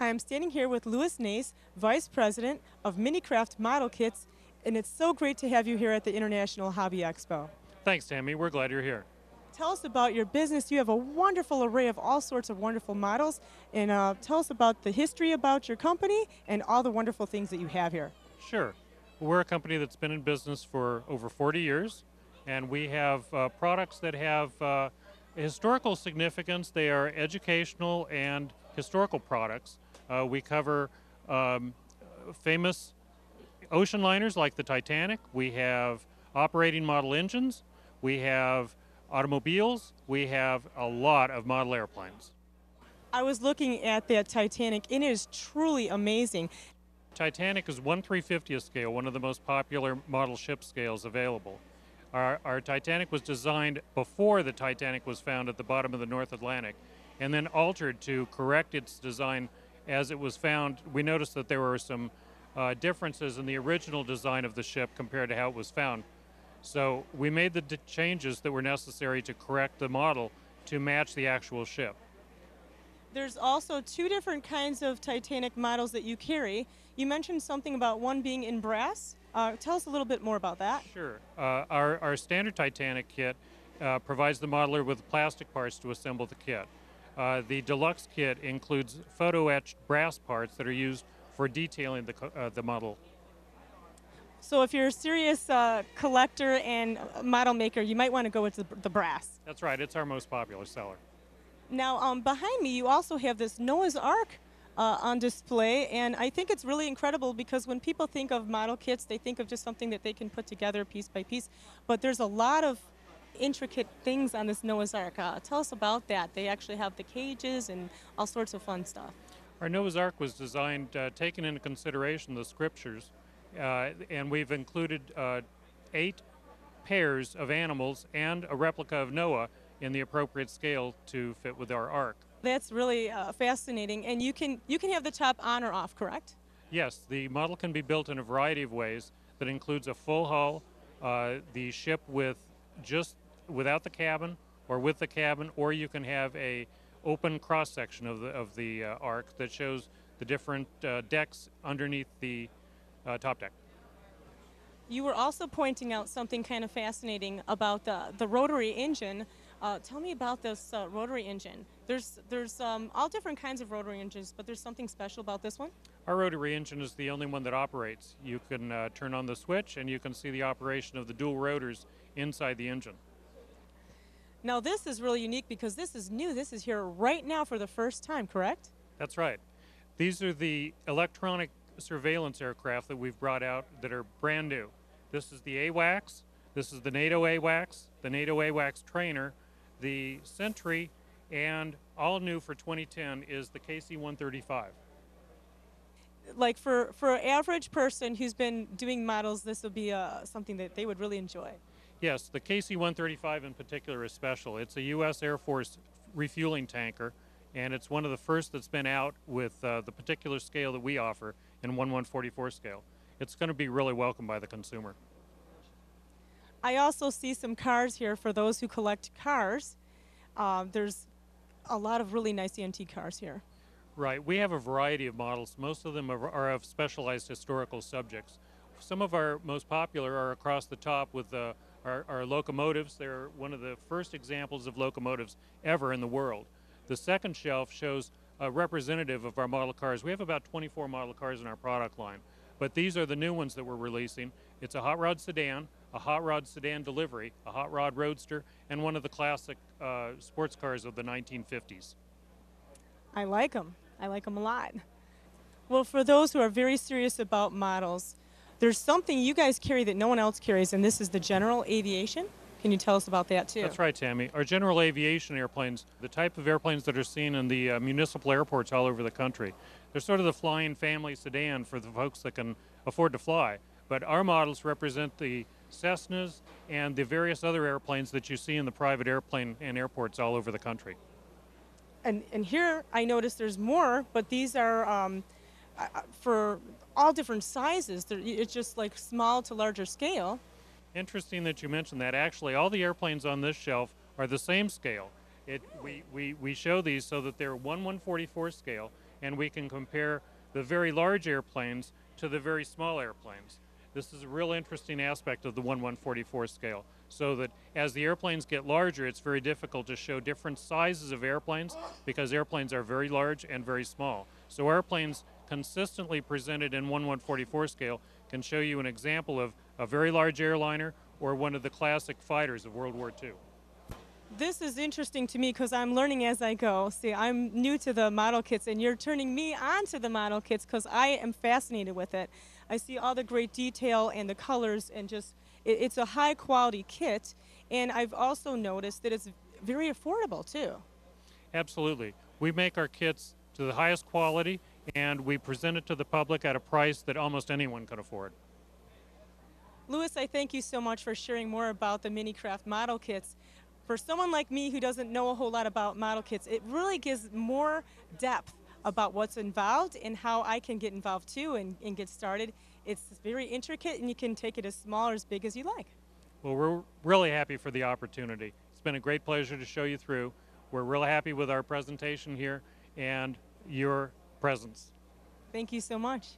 Hi, I'm standing here with Louis Nace, Vice President of Minicraft Model Kits, and it's so great to have you here at the International Hobby Expo. Thanks, Tammy. We're glad you're here. Tell us about your business. You have a wonderful array of all sorts of wonderful models, and tell us about the history about your company and all the wonderful things that you have here. Sure. We're a company that's been in business for over 40 years, and we have products that have historical significance. They are educational and historical products. We cover famous ocean liners like the Titanic. We have operating model engines. We have automobiles. We have a lot of model airplanes. I was looking at that Titanic, and it is truly amazing. Titanic is 1/350th scale, one of the most popular model ship scales available. Our Titanic was designed before the Titanic was found at the bottom of the North Atlantic, and then altered to correct its design as it was found. We noticed that there were some differences in the original design of the ship compared to how it was found. So we made the changes that were necessary to correct the model to match the actual ship. There's also two different kinds of Titanic models that you carry. You mentioned something about one being in brass. Tell us a little bit more about that. Sure. Our standard Titanic kit provides the modeler with plastic parts to assemble the kit. The deluxe kit includes photo-etched brass parts that are used for detailing the model. So if you're a serious collector and model maker, you might want to go with the brass. That's right. It's our most popular seller. Now, behind me, you also have this Noah's Ark on display, and I think it's really incredible because when people think of model kits, they think of just something that they can put together piece by piece, but there's a lot of intricate things on this Noah's Ark. Tell us about that. They actually have the cages and all sorts of fun stuff. Our Noah's Ark was designed, taking into consideration the scriptures, and we've included 8 pairs of animals and a replica of Noah in the appropriate scale to fit with our Ark. That's really fascinating, and you can have the top on or off, correct? Yes, the model can be built in a variety of ways. That includes a full hull, the ship without the cabin, or with the cabin, or you can have a open cross section of the Ark that shows the different decks underneath the top deck. You were also pointing out something kind of fascinating about the rotary engine. Tell me about this rotary engine. There's all different kinds of rotary engines, but there's something special about this one? Our rotary engine is the only one that operates. You can turn on the switch and you can see the operation of the dual rotors inside the engine. Now this is really unique because this is new. This is here right now for the first time, correct? That's right. These are the electronic surveillance aircraft that we've brought out that are brand new. This is the AWACS, this is the NATO AWACS, the NATO AWACS trainer, the Sentry, and all new for 2010 is the KC-135. Like for an average person who's been doing models, this would be something that they would really enjoy. Yes, the KC-135 in particular is special. It's a U.S. Air Force refueling tanker, and it's one of the first that's been out with the particular scale that we offer in 1/144 scale. It's going to be really welcomed by the consumer. I also see some cars here for those who collect cars. There's a lot of really nice antique cars here. Right. We have a variety of models. Most of them are of specialized historical subjects. Some of our most popular are across the top with our locomotives. They're one of the first examples of locomotives ever in the world. The second shelf shows a representative of our model cars. We have about 24 model cars in our product line, but these are the new ones that we're releasing. It's a hot rod sedan, a hot rod sedan delivery, a hot rod roadster, and one of the classic sports cars of the 1950s. I like them. I like them a lot. Well, for those who are very serious about models, there's something you guys carry that no one else carries, and this is the General Aviation. Can you tell us about that too? That's right, Tammy. Our General Aviation airplanes, the type of airplanes that are seen in the municipal airports all over the country, they're sort of the flying family sedan for the folks that can afford to fly. But our models represent the Cessnas and the various other airplanes that you see in the private airplane and airports all over the country. And here I noticed there's more, but these are for all different sizes. It's just like small to larger scale. Interesting that you mentioned that. Actually, all the airplanes on this shelf are the same scale. We show these so that they're 1/144 scale, and we can compare the very large airplanes to the very small airplanes. This is a real interesting aspect of the 1/144 scale, so that as the airplanes get larger, it's very difficult to show different sizes of airplanes because airplanes are very large and very small. So airplanes consistently presented in 1/144 scale can show you an example of a very large airliner or one of the classic fighters of World War II. This is interesting to me because I'm learning as I go. See, I'm new to the model kits, and you're turning me on to the model kits because I am fascinated with it. I see all the great detail and the colors, and just it's a high quality kit. And I've also noticed that it's very affordable too. Absolutely. We make our kits to the highest quality, and we present it to the public at a price that almost anyone can afford. Louis, I thank you so much for sharing more about the Minicraft model kits. For someone like me who doesn't know a whole lot about model kits, it really gives more depth about what's involved and how I can get involved too and get started. It's very intricate, and you can take it as small or as big as you like. Well, we're really happy for the opportunity. It's been a great pleasure to show you through. We're really happy with our presentation here and your presence. Thank you so much.